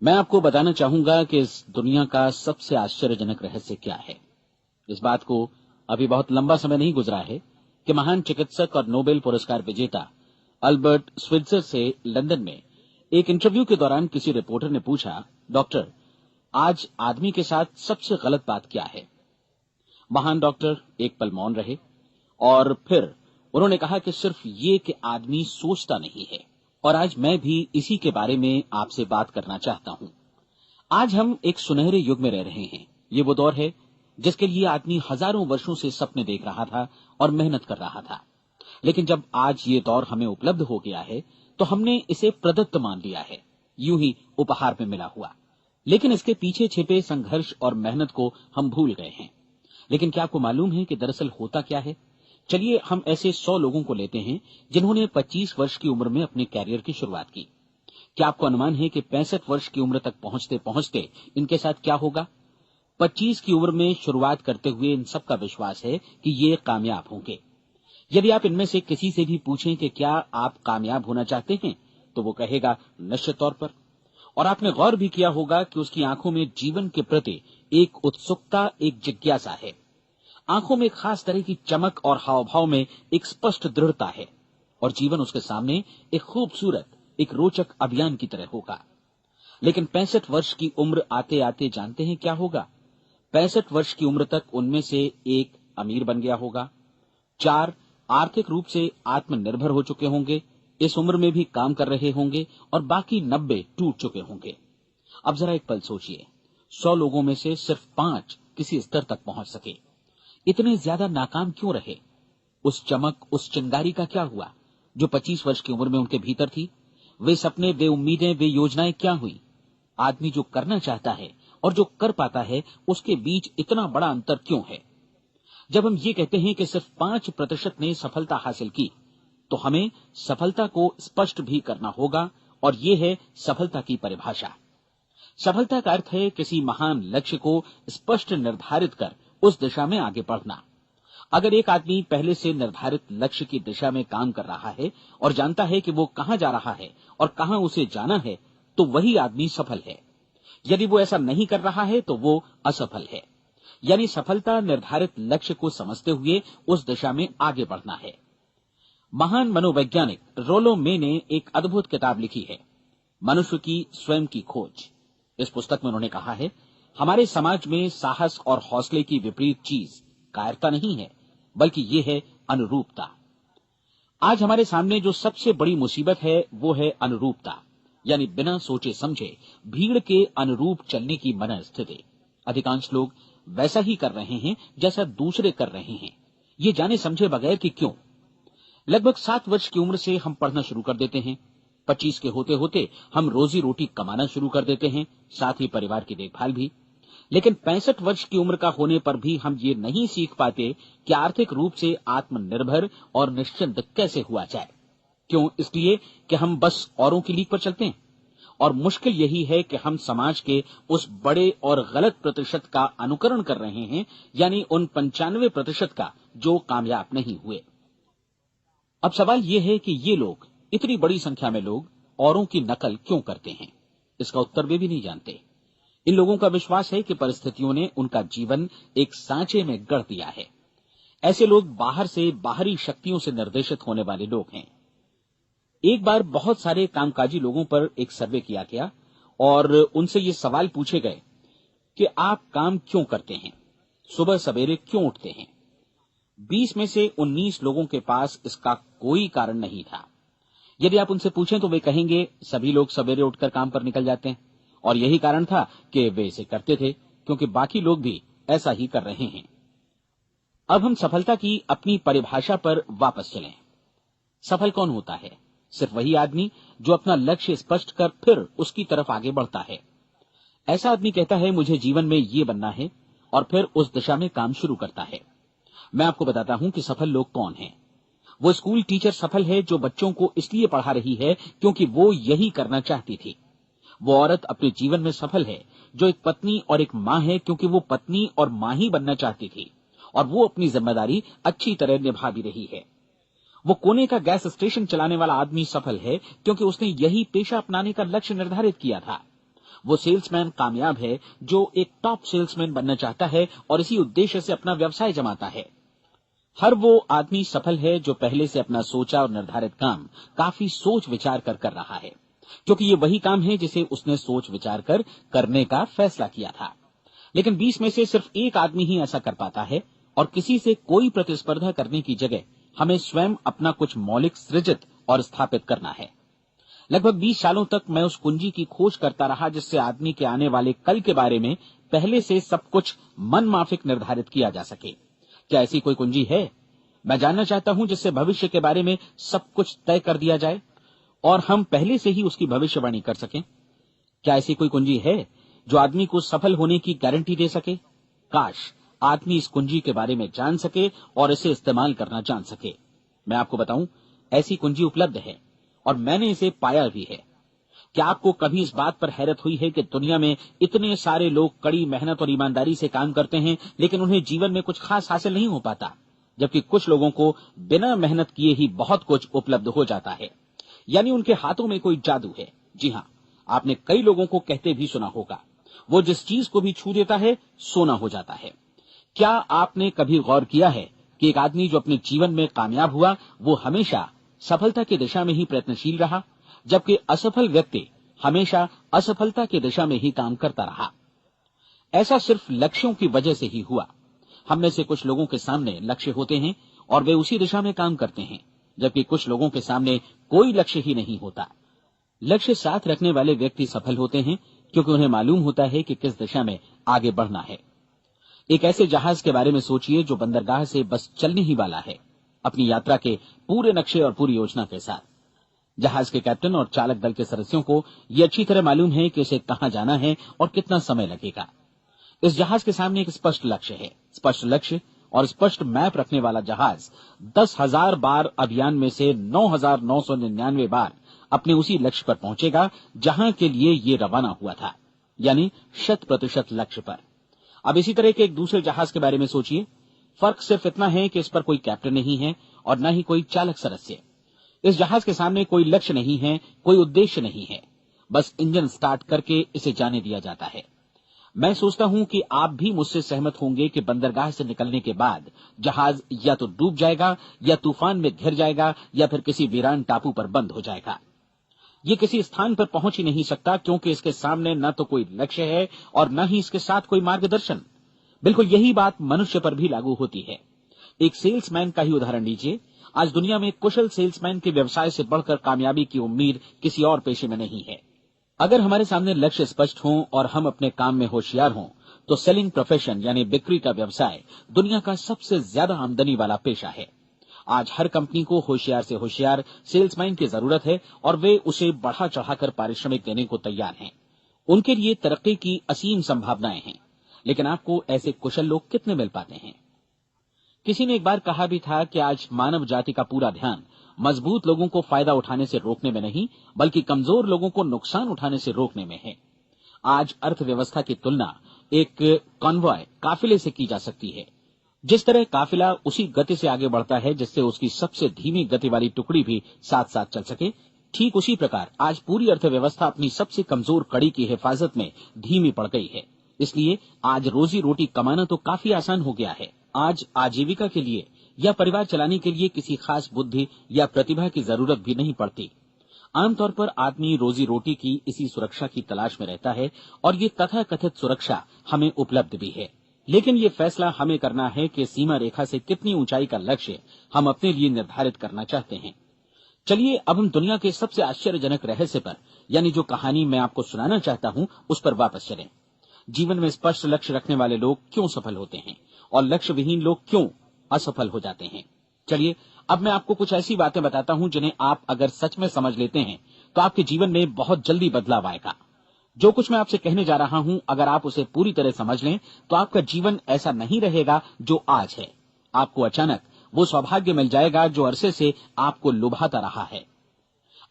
मैं आपको बताना चाहूंगा कि इस दुनिया का सबसे आश्चर्यजनक रहस्य क्या है। इस बात को अभी बहुत लंबा समय नहीं गुजरा है कि महान चिकित्सक और नोबेल पुरस्कार विजेता अल्बर्ट स्विट्जर से लंदन में एक इंटरव्यू के दौरान किसी रिपोर्टर ने पूछा, डॉक्टर, आज आदमी के साथ सबसे गलत बात क्या है। महान डॉक्टर एक पल मौन रहे और फिर उन्होंने कहा कि सिर्फ ये कि आदमी सोचता नहीं है। और आज मैं भी इसी के बारे में आपसे बात करना चाहता हूं। आज हम एक सुनहरे युग में रह रहे हैं। ये वो दौर है जिसके लिए आदमी हजारों वर्षों से सपने देख रहा था और मेहनत कर रहा था। लेकिन जब आज ये दौर हमें उपलब्ध हो गया है तो हमने इसे प्रदत्त मान लिया है, यूं ही उपहार में मिला हुआ। लेकिन इसके पीछे छिपे संघर्ष और मेहनत को हम भूल गए हैं। लेकिन क्या आपको मालूम है कि दरअसल होता क्या है? चलिए हम ऐसे 100 लोगों को लेते हैं जिन्होंने 25 वर्ष की उम्र में अपने कैरियर की शुरुआत की। क्या आपको अनुमान है कि 65 वर्ष की उम्र तक पहुंचते पहुंचते इनके साथ क्या होगा? 25 की उम्र में शुरुआत करते हुए इन सबका विश्वास है कि ये कामयाब होंगे। यदि आप इनमें से किसी से भी पूछें कि क्या आप कामयाब होना चाहते हैं, तो वो कहेगा निश्चित तौर पर। और आपने गौर भी किया होगा कि उसकी आंखों में जीवन के प्रति एक उत्सुकता, एक जिज्ञासा है। आंखों में एक खास तरह की चमक और हाव भाव में एक स्पष्ट दृढ़ता है। और जीवन उसके सामने एक खूबसूरत, एक रोचक अभियान की तरह होगा। लेकिन 65 वर्ष की उम्र आते आते जानते हैं क्या होगा? 65 वर्ष की उम्र तक उनमें से एक अमीर बन गया होगा, 4 आर्थिक रूप से आत्मनिर्भर हो चुके होंगे, इस उम्र में भी काम कर रहे होंगे, और बाकी 90 टूट चुके होंगे। अब जरा एक पल सोचिए, 100 लोगों में से सिर्फ 5 किसी स्तर तक पहुंच सके। इतने ज्यादा नाकाम क्यों रहे? उस चमक, उस चिंगारी का क्या हुआ जो 25 वर्ष की उम्र में उनके भीतर थी? वे सपने, वे उम्मीदें, वे योजनाएं क्या हुई? आदमी जो करना चाहता है और जो कर पाता है, उसके बीच इतना बड़ा अंतर क्यों है? जब हम ये कहते हैं कि सिर्फ 5% ने सफलता हासिल की, तो हमें सफलता को स्पष्ट भी करना होगा, और ये है सफलता की परिभाषा। सफलता का अर्थ है किसी महान लक्ष्य को स्पष्ट निर्धारित कर उस दिशा में आगे बढ़ना। अगर एक आदमी पहले से निर्धारित लक्ष्य की दिशा में काम कर रहा है और जानता है कि वो कहां जा रहा है और कहां उसे जाना है, तो वही आदमी सफल है। यदि वो ऐसा नहीं कर रहा है तो वो असफल है। यानी सफलता निर्धारित लक्ष्य को समझते हुए उस दिशा में आगे बढ़ना है। महान मनोवैज्ञानिक रोलो मे ने एक अद्भुत किताब लिखी है, मनुष्य की स्वयं की खोज। इस पुस्तक में उन्होंने कहा है, हमारे समाज में साहस और हौसले की विपरीत चीज कायरता नहीं है, बल्कि ये है अनुरूपता। आज हमारे सामने जो सबसे बड़ी मुसीबत है वो है अनुरूपता, यानी बिना सोचे समझे भीड़ के अनुरूप चलने की मनस्थिति। अधिकांश लोग वैसा ही कर रहे हैं जैसा दूसरे कर रहे हैं, ये जाने समझे बगैर कि क्यों। लगभग 7 वर्ष की उम्र से हम पढ़ना शुरू कर देते हैं। 25 के होते होते हम रोजी रोटी कमाना शुरू कर देते हैं, साथ ही परिवार की देखभाल भी। लेकिन 65 वर्ष की उम्र का होने पर भी हम ये नहीं सीख पाते कि आर्थिक रूप से आत्मनिर्भर और निश्चिंत कैसे हुआ जाए। क्यों? इसलिए कि हम बस औरों की लीक पर चलते हैं। और मुश्किल यही है कि हम समाज के उस बड़े और गलत प्रतिशत का अनुकरण कर रहे हैं, यानी उन 95% का जो कामयाब नहीं हुए। अब सवाल यह है कि ये लोग, इतनी बड़ी संख्या में लोग, औरों की नकल क्यों करते हैं? इसका उत्तर वे भी नहीं जानते। इन लोगों का विश्वास है कि परिस्थितियों ने उनका जीवन एक सांचे में गढ़ दिया है। ऐसे लोग बाहर से, बाहरी शक्तियों से निर्देशित होने वाले लोग हैं। एक बार बहुत सारे कामकाजी लोगों पर एक सर्वे किया गया और उनसे ये सवाल पूछे गए कि आप काम क्यों करते हैं, सुबह सवेरे क्यों उठते हैं? 20 में से 19 लोगों के पास इसका कोई कारण नहीं था। यदि आप उनसे पूछें तो वे कहेंगे सभी लोग सवेरे उठकर काम पर निकल जाते हैं, और यही कारण था कि वे इसे करते थे क्योंकि बाकी लोग भी ऐसा ही कर रहे हैं। अब हम सफलता की अपनी परिभाषा पर वापस चलें। सफल कौन होता है? सिर्फ वही आदमी जो अपना लक्ष्य स्पष्ट कर फिर उसकी तरफ आगे बढ़ता है। ऐसा आदमी कहता है मुझे जीवन में ये बनना है, और फिर उस दिशा में काम शुरू करता है। मैं आपको बताता हूं कि सफल लोग कौन हैं। वो स्कूल टीचर सफल है जो बच्चों को इसलिए पढ़ा रही है क्योंकि वो यही करना चाहती थी। वो औरत अपने जीवन में सफल है जो एक पत्नी और एक मां है क्योंकि वो पत्नी और मां ही बनना चाहती थी, और वो अपनी जिम्मेदारी अच्छी तरह निभा भी रही है। वो कोने का गैस स्टेशन चलाने वाला आदमी सफल है क्योंकि उसने यही पेशा अपनाने का लक्ष्य निर्धारित किया था। वो सेल्समैन कामयाब है जो एक टॉप सेल्समैन बनना चाहता है और इसी उद्देश्य से अपना व्यवसाय जमाता है। हर वो आदमी सफल है जो पहले से अपना सोचा और निर्धारित काम काफी सोच विचार कर रहा है, क्योंकि ये वही काम है जिसे उसने सोच विचार कर करने का फैसला किया था। लेकिन 20 में से सिर्फ एक आदमी ही ऐसा कर पाता है, और किसी से कोई प्रतिस्पर्धा करने की जगह हमें स्वयं अपना कुछ मौलिक सृजित और स्थापित करना है। लगभग 20 सालों तक मैं उस कुंजी की खोज करता रहा जिससे आदमी के आने वाले कल के बारे में पहले से सब कुछ मन माफिक निर्धारित किया जा सके। क्या ऐसी कोई कुंजी है? मैं जानना चाहता हूं जिससे भविष्य के बारे में सब कुछ तय कर दिया जाए और हम पहले से ही उसकी भविष्यवाणी कर सकें। क्या ऐसी कोई कुंजी है जो आदमी को सफल होने की गारंटी दे सके? काश आदमी इस कुंजी के बारे में जान सके और इसे इस्तेमाल करना जान सके। मैं आपको बताऊं, ऐसी कुंजी उपलब्ध है और मैंने इसे पाया भी है। क्या आपको कभी इस बात पर हैरत हुई है कि दुनिया में इतने सारे लोग कड़ी मेहनत और ईमानदारी से काम करते हैं, लेकिन उन्हें जीवन में कुछ खास हासिल नहीं हो पाता, जबकि कुछ लोगों को बिना मेहनत किए ही बहुत कुछ उपलब्ध हो जाता है। यानी उनके हाथों में कोई जादू है। जी हां, आपने कई लोगों को कहते भी सुना होगा, वो जिस चीज को भी छू देता है सोना हो जाता है। क्या आपने कभी गौर किया है कि एक आदमी जो अपने जीवन में कामयाब हुआ वो हमेशा सफलता की दिशा में ही प्रयत्नशील रहा, जबकि असफल व्यक्ति हमेशा असफलता की दिशा में ही काम करता रहा? ऐसा सिर्फ लक्ष्यों की वजह से ही हुआ। हम में से कुछ लोगों के सामने लक्ष्य होते हैं और वे उसी दिशा में काम करते हैं, जबकि कुछ लोगों के सामने कोई लक्ष्य ही नहीं होता। लक्ष्य साथ रखने वाले व्यक्ति सफल होते हैं क्योंकि उन्हें मालूम होता है कि किस दिशा में आगे बढ़ना है। एक ऐसे जहाज के बारे में सोचिए जो बंदरगाह से बस चलने ही वाला है, अपनी यात्रा के पूरे नक्शे और पूरी योजना के साथ। जहाज के कैप्टन और चालक दल के सदस्यों को यह अच्छी तरह मालूम है कि उसे कहां जाना है और कितना समय लगेगा। इस जहाज के सामने एक स्पष्ट लक्ष्य है। स्पष्ट लक्ष्य और स्पष्ट मैप रखने वाला जहाज 10,000 बार अभियान में से 9,999 बार अपने उसी लक्ष्य पर पहुंचेगा जहां के लिए ये रवाना हुआ था, यानी 100% लक्ष्य पर। अब इसी तरह के एक दूसरे जहाज के बारे में सोचिए। फर्क सिर्फ इतना है कि इस पर कोई कैप्टन नहीं है और न ही कोई चालक सदस्य। इस जहाज के सामने कोई लक्ष्य नहीं है, कोई उद्देश्य नहीं है, बस इंजन स्टार्ट करके इसे जाने दिया जाता है। मैं सोचता हूं कि आप भी मुझसे सहमत होंगे कि बंदरगाह से निकलने के बाद जहाज या तो डूब जाएगा या तूफान में घिर जाएगा या फिर किसी वीरान टापू पर बंद हो जाएगा। ये किसी स्थान पर पहुंच ही नहीं सकता क्योंकि इसके सामने न तो कोई लक्ष्य है और न ही इसके साथ कोई मार्गदर्शन। बिल्कुल यही बात मनुष्य पर भी लागू होती है। एक सेल्समैन का ही उदाहरण लीजिए। आज दुनिया में कुशल सेल्समैन के व्यवसाय से बढ़कर कामयाबी की उम्मीद किसी और पेशे में नहीं है। अगर हमारे सामने लक्ष्य स्पष्ट हों और हम अपने काम में होशियार हों तो सेलिंग प्रोफेशन यानी बिक्री का व्यवसाय दुनिया का सबसे ज्यादा आमदनी वाला पेशा है। आज हर कंपनी को होशियार से होशियार सेल्समैन की जरूरत है और वे उसे बढ़ा चढ़ाकर पारिश्रमिक देने को तैयार हैं। उनके लिए तरक्की की असीम संभावनाएं हैं, लेकिन आपको ऐसे कुशल लोग कितने मिल पाते हैं? किसी ने एक बार कहा भी था कि आज मानव जाति का पूरा ध्यान मजबूत लोगों को फायदा उठाने से रोकने में नहीं, बल्कि कमजोर लोगों को नुकसान उठाने से रोकने में है। आज अर्थव्यवस्था की तुलना एक कॉन्वॉय काफिले से की जा सकती है। जिस तरह काफिला उसी गति से आगे बढ़ता है जिससे उसकी सबसे धीमी गति वाली टुकड़ी भी साथ साथ चल सके, ठीक उसी प्रकार आज पूरी अर्थव्यवस्था अपनी सबसे कमजोर कड़ी की हिफाजत में धीमी पड़ गई है। इसलिए आज रोजी रोटी कमाना तो काफी आसान हो गया है। आज आजीविका के लिए या परिवार चलाने के लिए किसी खास बुद्धि या प्रतिभा की जरूरत भी नहीं पड़ती। आमतौर पर आदमी रोजी रोटी की इसी सुरक्षा की तलाश में रहता है और ये तथाकथित सुरक्षा हमें उपलब्ध भी है। लेकिन ये फैसला हमें करना है कि सीमा रेखा से कितनी ऊंचाई का लक्ष्य हम अपने लिए निर्धारित करना चाहते हैं। चलिए अब हम दुनिया के सबसे आश्चर्यजनक रहस्य पर, यानी जो कहानी मैं आपको सुनाना चाहता हूं, उस पर वापस चलें। जीवन में स्पष्ट लक्ष्य रखने वाले लोग क्यों सफल होते हैं और लक्ष्य विहीन लोग क्यों असफल हो जाते हैं? चलिए अब मैं आपको कुछ ऐसी बातें बताता हूं जिन्हें आप अगर सच में समझ लेते हैं तो आपके जीवन में बहुत जल्दी बदलाव आएगा। जो कुछ मैं आपसे कहने जा रहा हूं, अगर आप उसे पूरी तरह समझ लें तो आपका जीवन ऐसा नहीं रहेगा जो आज है। आपको अचानक वो सौभाग्य मिल जाएगा जो अरसे से आपको लुभाता रहा है।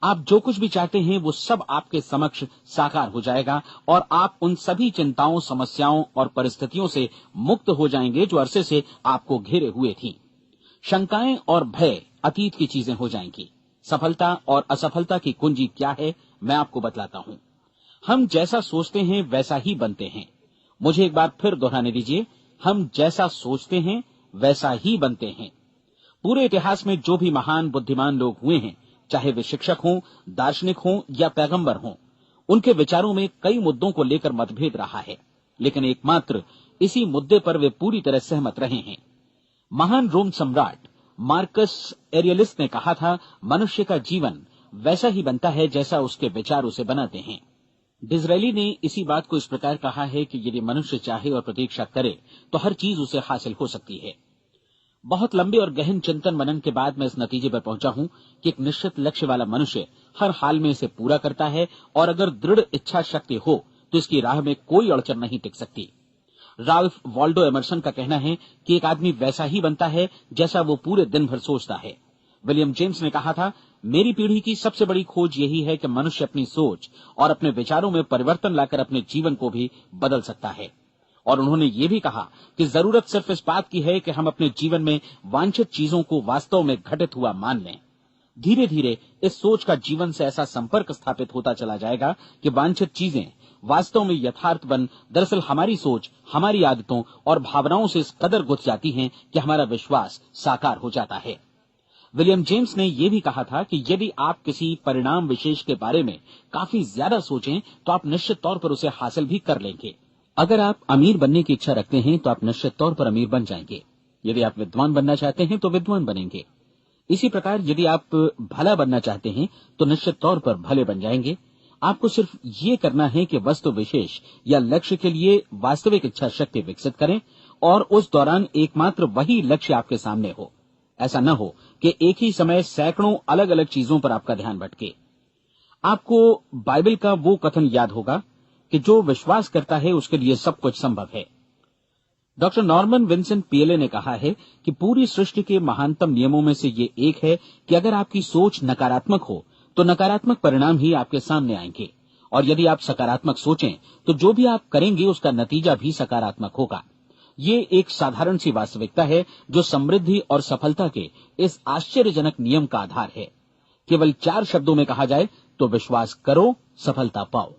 आप जो कुछ भी चाहते हैं वो सब आपके समक्ष साकार हो जाएगा और आप उन सभी चिंताओं, समस्याओं और परिस्थितियों से मुक्त हो जाएंगे जो अरसे से आपको घेरे हुए थी। शंकाएं और भय अतीत की चीजें हो जाएंगी। सफलता और असफलता की कुंजी क्या है, मैं आपको बतलाता हूं। हम जैसा सोचते हैं वैसा ही बनते हैं। मुझे एक बार फिर दोहराने दीजिए, हम जैसा सोचते हैं वैसा ही बनते हैं। पूरे इतिहास में जो भी महान बुद्धिमान लोग हुए हैं, चाहे वे शिक्षक हों, दार्शनिक हों या पैगंबर हों, उनके विचारों में कई मुद्दों को लेकर मतभेद रहा है, लेकिन एकमात्र इसी मुद्दे पर वे पूरी तरह सहमत रहे हैं। महान रोम सम्राट मार्कस एरियलिस ने कहा था, मनुष्य का जीवन वैसा ही बनता है जैसा उसके विचार उसे बनाते हैं। डिज़रायली ने इसी बात को इस प्रकार कहा है कि यदि मनुष्य चाहे और प्रतीक्षा करे तो हर चीज उसे हासिल हो सकती है। बहुत लंबे और गहन चिंतन मनन के बाद मैं इस नतीजे पर पहुंचा हूं कि एक निश्चित लक्ष्य वाला मनुष्य हर हाल में इसे पूरा करता है, और अगर दृढ़ इच्छा शक्ति हो तो इसकी राह में कोई अड़चन नहीं टिक सकती। राल्फ वॉल्डो एमर्सन का कहना है कि एक आदमी वैसा ही बनता है जैसा वो पूरे दिन भर सोचता है। विलियम जेम्स ने कहा था, मेरी पीढ़ी की सबसे बड़ी खोज यही है कि मनुष्य अपनी सोच और अपने विचारों में परिवर्तन लाकर अपने जीवन को भी बदल सकता है। और उन्होंने ये भी कहा कि जरूरत सिर्फ इस बात की है कि हम अपने जीवन में वांछित चीजों को वास्तव में घटित हुआ मान लें। धीरे धीरे इस सोच का जीवन से ऐसा संपर्क स्थापित होता चला जाएगा कि वांछित चीजें वास्तव में यथार्थ बन दरअसल हमारी सोच, हमारी आदतों और भावनाओं से इस कदर गुथ जाती हैं कि हमारा विश्वास साकार हो जाता है। विलियम जेम्स ने यह भी कहा था कि यदि आप किसी परिणाम विशेष के बारे में काफी ज्यादा सोचें तो आप निश्चित तौर पर उसे हासिल भी कर लेंगे। अगर आप अमीर बनने की इच्छा रखते हैं तो आप निश्चित तौर पर अमीर बन जाएंगे। यदि आप विद्वान बनना चाहते हैं तो विद्वान बनेंगे। इसी प्रकार यदि आप भला बनना चाहते हैं तो निश्चित तौर पर भले बन जाएंगे। आपको सिर्फ ये करना है कि वस्तु विशेष या लक्ष्य के लिए वास्तविक इच्छा शक्ति विकसित करें, और उस दौरान एकमात्र वही लक्ष्य आपके सामने हो। ऐसा न हो कि एक ही समय सैकड़ों अलग अलग चीजों पर आपका ध्यान भटके। आपको बाइबल का वो कथन याद होगा कि जो विश्वास करता है उसके लिए सब कुछ संभव है। डॉक्टर नॉर्मन विंसेंट पीएले ने कहा है कि पूरी सृष्टि के महानतम नियमों में से ये एक है कि अगर आपकी सोच नकारात्मक हो तो नकारात्मक परिणाम ही आपके सामने आएंगे, और यदि आप सकारात्मक सोचें तो जो भी आप करेंगे उसका नतीजा भी सकारात्मक होगा। ये एक साधारण सी वास्तविकता है जो समृद्धि और सफलता के इस आश्चर्यजनक नियम का आधार है। केवल 4 शब्दों में कहा जाए तो विश्वास करो, सफलता पाओ।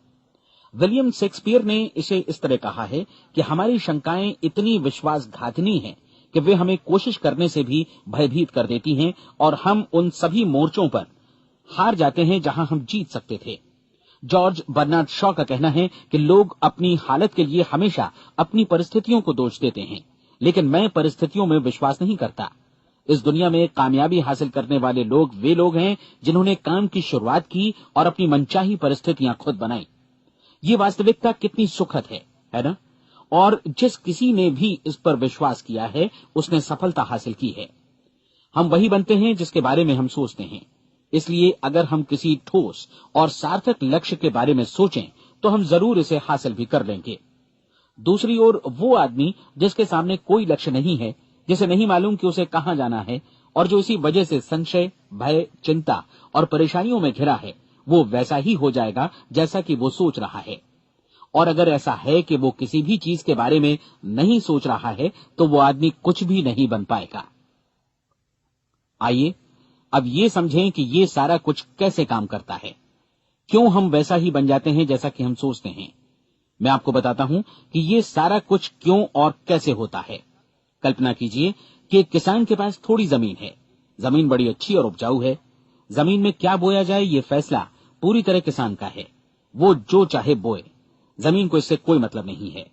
विलियम शेक्सपियर ने इसे इस तरह कहा है कि हमारी शंकाएं इतनी विश्वासघातिनी हैं कि वे हमें कोशिश करने से भी भयभीत कर देती हैं, और हम उन सभी मोर्चों पर हार जाते हैं जहां हम जीत सकते थे। जॉर्ज बर्नार्ड शॉ का कहना है कि लोग अपनी हालत के लिए हमेशा अपनी परिस्थितियों को दोष देते हैं, लेकिन मैं परिस्थितियों में विश्वास नहीं करता। इस दुनिया में कामयाबी हासिल करने वाले लोग वे लोग हैं जिन्होंने काम की शुरुआत की और अपनी मनचाही परिस्थितियां खुद बनाई। ये वास्तविकता कितनी सुखद है ना? और जिस किसी ने भी इस पर विश्वास किया है उसने सफलता हासिल की है। हम वही बनते हैं जिसके बारे में हम सोचते हैं। इसलिए अगर हम किसी ठोस और सार्थक लक्ष्य के बारे में सोचें तो हम जरूर इसे हासिल भी कर लेंगे। दूसरी ओर वो आदमी जिसके सामने कोई लक्ष्य नहीं है, जिसे नहीं मालूम कि उसे कहां जाना है, और जो इसी वजह से संशय, भय, चिंता और परेशानियों में घिरा है, वो वैसा ही हो जाएगा जैसा कि वो सोच रहा है। और अगर ऐसा है कि वो किसी भी चीज के बारे में नहीं सोच रहा है तो वो आदमी कुछ भी नहीं बन पाएगा। आइए अब ये समझें कि ये सारा कुछ कैसे काम करता है, क्यों हम वैसा ही बन जाते हैं जैसा कि हम सोचते हैं। मैं आपको बताता हूं कि ये सारा कुछ क्यों और कैसे होता है। कल्पना कीजिए कि एक किसान के पास थोड़ी जमीन है। जमीन बड़ी अच्छी और उपजाऊ है। जमीन में क्या बोया जाए ये फैसला पूरी तरह किसान का है। वो जो चाहे बोए, जमीन को इससे कोई मतलब नहीं है।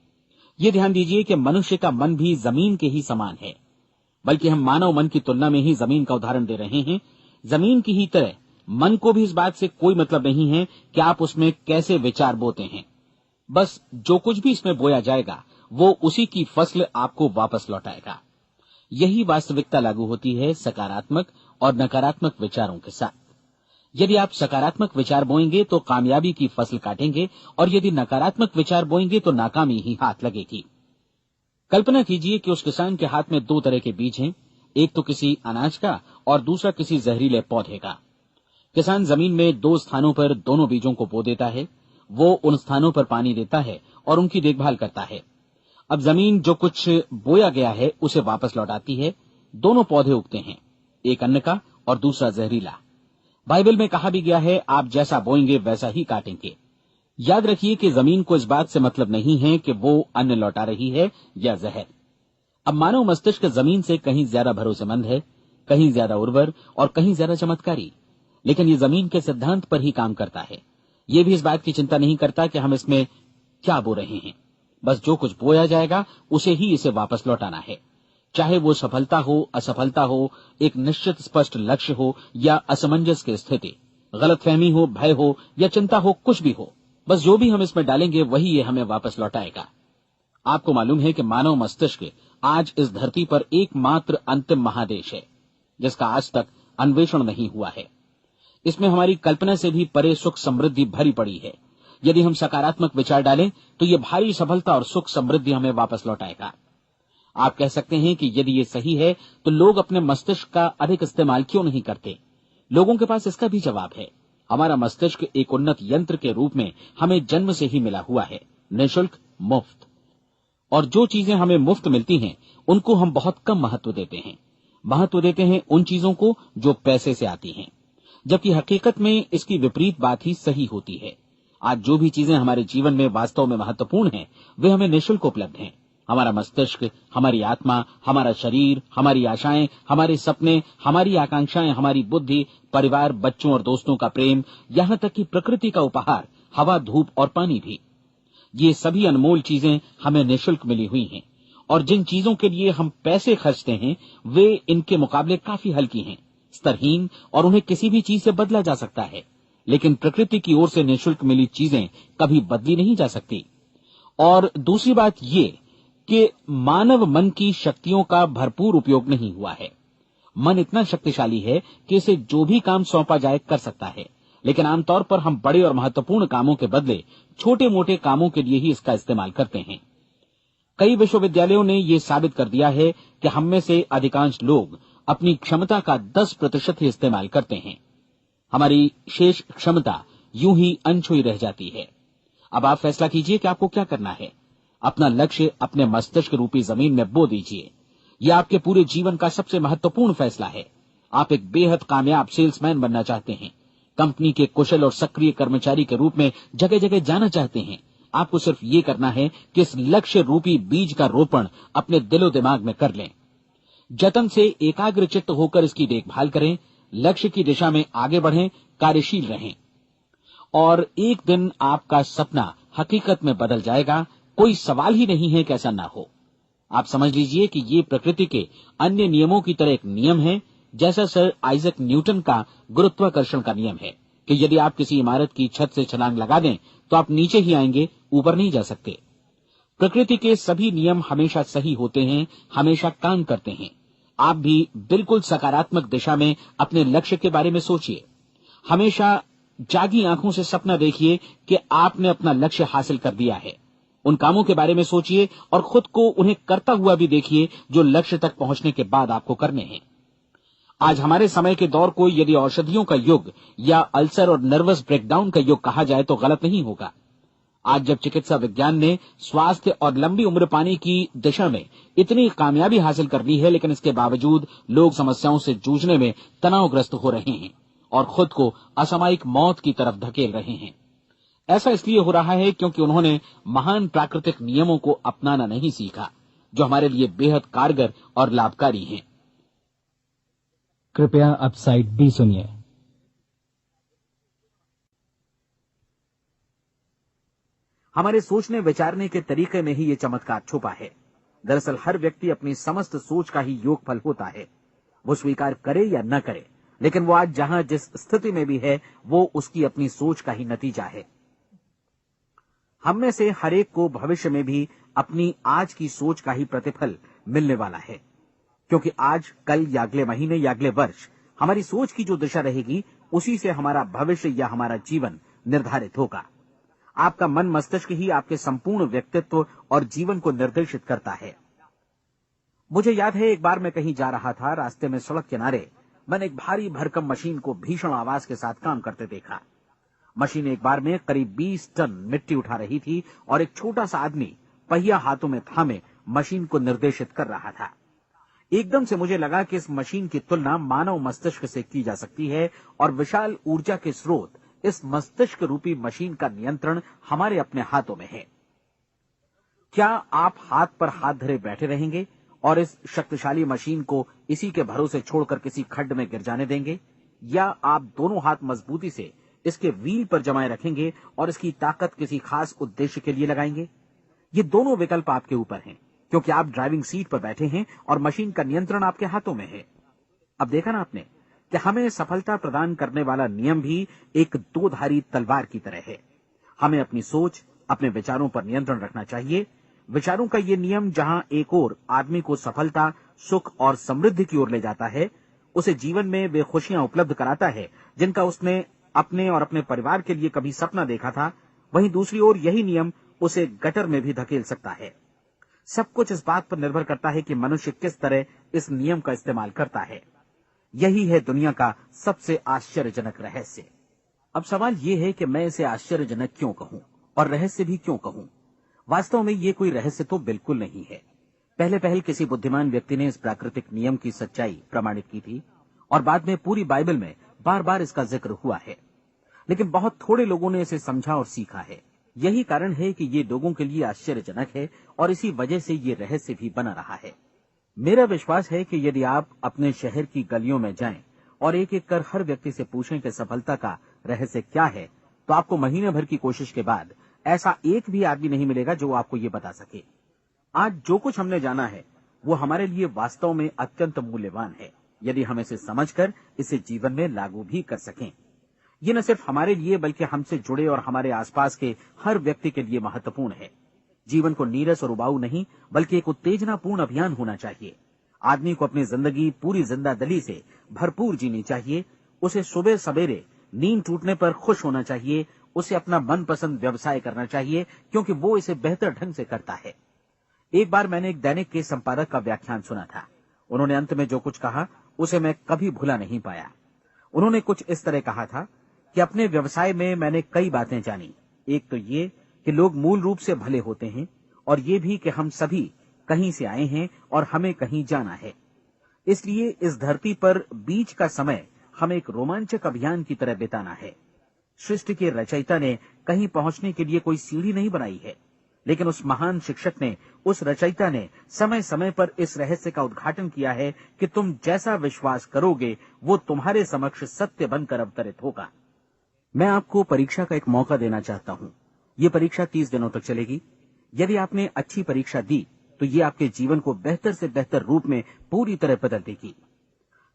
ये ध्यान दीजिए कि मनुष्य का मन भी जमीन के ही समान है, बल्कि हम मानव मन की तुलना में ही जमीन का उदाहरण दे रहे हैं। जमीन की ही तरह मन को भी इस बात से कोई मतलब नहीं है कि आप उसमें कैसे विचार बोते हैं। बस जो कुछ भी इसमें बोया जाएगा वो उसी की फसल आपको वापस लौटाएगा। यही वास्तविकता लागू होती है सकारात्मक और नकारात्मक विचारों के साथ। यदि आप सकारात्मक विचार बोएंगे तो कामयाबी की फसल काटेंगे, और यदि नकारात्मक विचार बोएंगे तो नाकामी ही हाथ लगेगी। कल्पना कीजिए कि उस किसान के हाथ में 2 तरह के बीज हैं, एक तो किसी अनाज का और दूसरा किसी जहरीले पौधे का। किसान जमीन में 2 स्थानों पर दोनों बीजों को बो देता है। वो उन स्थानों पर पानी देता है और उनकी देखभाल करता है। अब जमीन जो कुछ बोया गया है उसे वापस लौटाती है। दोनों पौधे उगते हैं, एक अन्न का और दूसरा जहरीला। बाइबल में कहा भी गया है, आप जैसा बोएंगे वैसा ही काटेंगे। याद रखिए कि जमीन को इस बात से मतलब नहीं है कि वो अन्न लौटा रही है या जहर। अब मानव मस्तिष्क जमीन से कहीं ज्यादा भरोसेमंद है, कहीं ज्यादा उर्वर और कहीं ज्यादा चमत्कारी, लेकिन ये जमीन के सिद्धांत पर ही काम करता है। ये भी इस बात की चिंता नहीं करता कि हम इसमें क्या बो रहे हैं। बस जो कुछ बोया जाएगा उसे ही इसे वापस लौटाना है, चाहे वो सफलता हो, असफलता हो, एक निश्चित स्पष्ट लक्ष्य हो या असमंजस की स्थिति, गलतफहमी हो, भय हो या चिंता हो, कुछ भी हो, बस जो भी हम इसमें डालेंगे वही ये हमें वापस लौटाएगा। आपको मालूम है कि मानव मस्तिष्क आज इस धरती पर एकमात्र अंतिम महादेश है जिसका आज तक अन्वेषण नहीं हुआ है। इसमें हमारी कल्पना से भी परे सुख समृद्धि भरी पड़ी है। यदि हम सकारात्मक विचार डालें तो ये भारी सफलता और सुख समृद्धि हमें वापस लौटाएगा। आप कह सकते हैं कि यदि ये सही है तो लोग अपने मस्तिष्क का अधिक इस्तेमाल क्यों नहीं करते? लोगों के पास इसका भी जवाब है। हमारा मस्तिष्क एक उन्नत यंत्र के रूप में हमें जन्म से ही मिला हुआ है, निःशुल्क, मुफ्त। और जो चीजें हमें मुफ्त मिलती हैं उनको हम बहुत कम महत्व देते हैं। महत्व देते हैं उन चीजों को जो पैसे से आती हैं, जबकि हकीकत में इसकी विपरीत बात ही सही होती है। आज जो भी चीजें हमारे जीवन में वास्तव में महत्वपूर्ण हैं वे हमें निःशुल्क उपलब्ध हैं। हमारा मस्तिष्क, हमारी आत्मा, हमारा शरीर, हमारी आशाएं, हमारे सपने, हमारी आकांक्षाएं, हमारी बुद्धि, परिवार, बच्चों और दोस्तों का प्रेम, यहां तक कि प्रकृति का उपहार, हवा, धूप और पानी भी, ये सभी अनमोल चीजें हमें निःशुल्क मिली हुई हैं। और जिन चीजों के लिए हम पैसे खर्चते हैं वे इनके मुकाबले काफी हल्की हैं, स्तरहीन, और उन्हें किसी भी चीज से बदला जा सकता है। लेकिन प्रकृति की ओर से निःशुल्क मिली चीजें कभी बदली नहीं जा सकती। और दूसरी बात ये कि मानव मन की शक्तियों का भरपूर उपयोग नहीं हुआ है। मन इतना शक्तिशाली है कि इसे जो भी काम सौंपा जाए कर सकता है, लेकिन आमतौर पर हम बड़े और महत्वपूर्ण कामों के बदले छोटे मोटे कामों के लिए ही इसका इस्तेमाल करते हैं। कई विश्वविद्यालयों ने यह साबित कर दिया है कि हम में से अधिकांश लोग अपनी क्षमता का 10% ही इस्तेमाल करते हैं। हमारी शेष क्षमता यूं ही अनछुई रह जाती है। अब आप फैसला कीजिए कि आपको क्या करना है। अपना लक्ष्य अपने मस्तिष्क रूपी जमीन में बो दीजिए। यह आपके पूरे जीवन का सबसे महत्वपूर्ण फैसला है। आप एक बेहद कामयाब सेल्समैन बनना चाहते हैं, कंपनी के कुशल और सक्रिय कर्मचारी के रूप में जगह जगह जाना चाहते हैं। आपको सिर्फ ये करना है कि इस लक्ष्य रूपी बीज का रोपण अपने दिलो दिमाग में कर लें। जतन से एकाग्रचित्त होकर इसकी देखभाल करें, लक्ष्य की दिशा में आगे बढ़ें, कार्यशील रहें, और एक दिन आपका सपना हकीकत में बदल जाएगा। कोई सवाल ही नहीं है कि ऐसा ना हो। आप समझ लीजिए कि ये प्रकृति के अन्य नियमों की तरह एक नियम है, जैसा सर आइजक न्यूटन का गुरुत्वाकर्षण का नियम है कि यदि आप किसी इमारत की छत से छलांग लगा दें तो आप नीचे ही आएंगे, ऊपर नहीं जा सकते। प्रकृति के सभी नियम हमेशा सही होते हैं, हमेशा काम करते हैं। आप भी बिल्कुल सकारात्मक दिशा में अपने लक्ष्य के बारे में सोचिए। हमेशा जागी आंखों से सपना देखिए कि आपने अपना लक्ष्य हासिल कर दिया है। उन कामों के बारे में सोचिए और खुद को उन्हें करता हुआ भी देखिए जो लक्ष्य तक पहुंचने के बाद आपको करने हैं। आज हमारे समय के दौर को यदि औषधियों का युग या अल्सर और नर्वस ब्रेकडाउन का युग कहा जाए तो गलत नहीं होगा। आज जब चिकित्सा विज्ञान ने स्वास्थ्य और लंबी उम्र पाने की दिशा में इतनी कामयाबी हासिल कर ली है, लेकिन इसके बावजूद लोग समस्याओं से जूझने में तनावग्रस्त हो रहे हैं और खुद को असामयिक मौत की तरफ धकेल रहे हैं। ऐसा इसलिए हो रहा है क्योंकि उन्होंने महान प्राकृतिक नियमों को अपनाना नहीं सीखा, जो हमारे लिए बेहद कारगर और लाभकारी हैं। कृपया अब साइड बी सुनिए। हमारे सोचने विचारने के तरीके में ही ये चमत्कार छुपा है। दरअसल हर व्यक्ति अपनी समस्त सोच का ही योगफल होता है, वो स्वीकार करे या न करे, लेकिन वो आज जहां जिस स्थिति में भी है वो उसकी अपनी सोच का ही नतीजा है। हम में से हर एक को भविष्य में भी अपनी आज की सोच का ही प्रतिफल मिलने वाला है, क्योंकि आज, कल या अगले महीने या अगले वर्ष हमारी सोच की जो दिशा रहेगी उसी से हमारा भविष्य या हमारा जीवन निर्धारित होगा। आपका मन मस्तिष्क ही आपके संपूर्ण व्यक्तित्व और जीवन को निर्देशित करता है। मुझे याद है एक बार मैं कहीं जा रहा था, रास्ते में सड़क किनारे मैंने एक भारी भरकम मशीन को भीषण आवाज के साथ काम करते देखा। मशीन एक बार में करीब 20 टन मिट्टी उठा रही थी और एक छोटा सा आदमी पहिया हाथों में थामे मशीन को निर्देशित कर रहा था। एकदम से मुझे लगा कि इस मशीन की तुलना मानव मस्तिष्क से की जा सकती है और विशाल ऊर्जा के स्रोत इस मस्तिष्क रूपी मशीन का नियंत्रण हमारे अपने हाथों में है। क्या आप हाथ पर हाथ धरे बैठे रहेंगे और इस शक्तिशाली मशीन को इसी के भरोसे छोड़कर किसी खड्ड में गिर जाने देंगे, या आप दोनों हाथ मजबूती से इसके व्हील पर जमाए रखेंगे और इसकी ताकत किसी खास उद्देश्य के लिए लगाएंगे? ये दोनों विकल्प आपके ऊपर हैं, क्योंकि आप ड्राइविंग सीट पर बैठे हैं और मशीन का नियंत्रण आपके हाथों में है। अब देखा ना आपने कि हमें सफलता प्रदान करने वाला नियम भी एक दो-धारी तलवार की तरह है। हमें अपनी सोच, अपने विचारों पर नियंत्रण रखना चाहिए। विचारों का ये नियम जहां एक ओर आदमी को सफलता, सुख और समृद्धि की ओर ले जाता है, उसे जीवन में वे खुशियां उपलब्ध कराता है जिनका उसने अपने और अपने परिवार के लिए कभी सपना देखा था, वहीं दूसरी ओर यही नियम उसे गटर में भी धकेल सकता है। सब कुछ इस बात पर निर्भर करता है कि मनुष्य किस तरह इस नियम का इस्तेमाल करता है। यही है दुनिया का सबसे आश्चर्यजनक रहस्य। अब सवाल यह है कि मैं इसे आश्चर्यजनक क्यों कहूं और रहस्य भी क्यों कहूं? वास्तव में ये कोई रहस्य तो बिल्कुल नहीं है। पहले पहल किसी बुद्धिमान व्यक्ति ने इस प्राकृतिक नियम की सच्चाई प्रमाणित की थी और बाद में पूरी बाइबल में बार बार इसका जिक्र हुआ है, लेकिन बहुत थोड़े लोगों ने इसे समझा और सीखा है। यही कारण है कि ये लोगों के लिए आश्चर्यजनक है और इसी वजह से ये रहस्य भी बना रहा है। मेरा विश्वास है कि यदि आप अपने शहर की गलियों में जाएं और एक एक कर हर व्यक्ति से पूछें कि सफलता का रहस्य क्या है, तो आपको महीने भर की कोशिश के बाद ऐसा एक भी आदमी नहीं मिलेगा जो आपको ये बता सके। आज जो कुछ हमने जाना है वो हमारे लिए वास्तव में अत्यंत मूल्यवान है, यदि हम इसे समझकर इसे जीवन में लागू भी कर सकें। ये न सिर्फ हमारे लिए बल्कि हमसे जुड़े और हमारे आसपास के हर व्यक्ति के लिए महत्वपूर्ण है। जीवन को नीरस और उबाऊ नहीं बल्कि एक उत्तेजनापूर्ण अभियान होना चाहिए। आदमी को अपनी जिंदगी पूरी जिंदादिली से भरपूर जीनी चाहिए। उसे सुबह सवेरे नींद टूटने पर खुश होना चाहिए। उसे अपना मनपसंद व्यवसाय करना चाहिए, क्योंकि वो इसे बेहतर ढंग से करता है। एक बार मैंने एक दैनिक के संपादक का व्याख्यान सुना था। उन्होंने अंत में जो कुछ कहा उसे मैं कभी भुला नहीं पाया। उन्होंने कुछ इस तरह कहा था कि अपने व्यवसाय में मैंने कई बातें जानी। एक तो ये कि लोग मूल रूप से भले होते हैं, और ये भी कि हम सभी कहीं से आए हैं और हमें कहीं जाना है। इसलिए इस धरती पर बीच का समय हमें एक रोमांचक अभियान की तरह बिताना है। सृष्टि के रचयिता ने कहीं पहुंचने के लिए कोई सीढ़ी नहीं बनाई है, लेकिन उस महान शिक्षक ने, उस रचयिता ने समय समय पर इस रहस्य का उद्घाटन किया है कि तुम जैसा विश्वास करोगे वो तुम्हारे समक्ष सत्य बनकर अवतरित होगा। मैं आपको परीक्षा का एक मौका देना चाहता हूं। ये परीक्षा 30 दिनों तक चलेगी। यदि आपने अच्छी परीक्षा दी तो ये आपके जीवन को बेहतर से बेहतर रूप में पूरी तरह बदल देगी।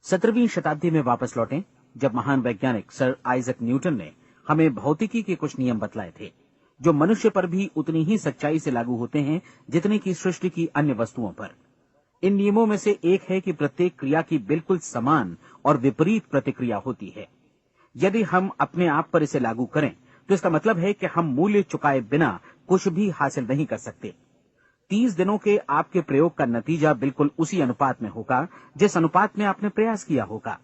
17वीं शताब्दी में वापस लौटें, जब महान वैज्ञानिक सर आइजक न्यूटन ने हमें भौतिकी के कुछ नियम बतलाए थे, जो मनुष्य पर भी उतनी ही सच्चाई से लागू होते हैं जितनी की सृष्टि की अन्य वस्तुओं पर। इन नियमों में से एक है कि प्रत्येक क्रिया की बिल्कुल समान और विपरीत प्रतिक्रिया होती है। यदि हम अपने आप पर इसे लागू करें तो इसका मतलब है कि हम मूल्य चुकाए बिना कुछ भी हासिल नहीं कर सकते। 30 दिनों के आपके प्रयोग का नतीजा बिल्कुल उसी अनुपात में होगा जिस अनुपात में आपने प्रयास किया होगा।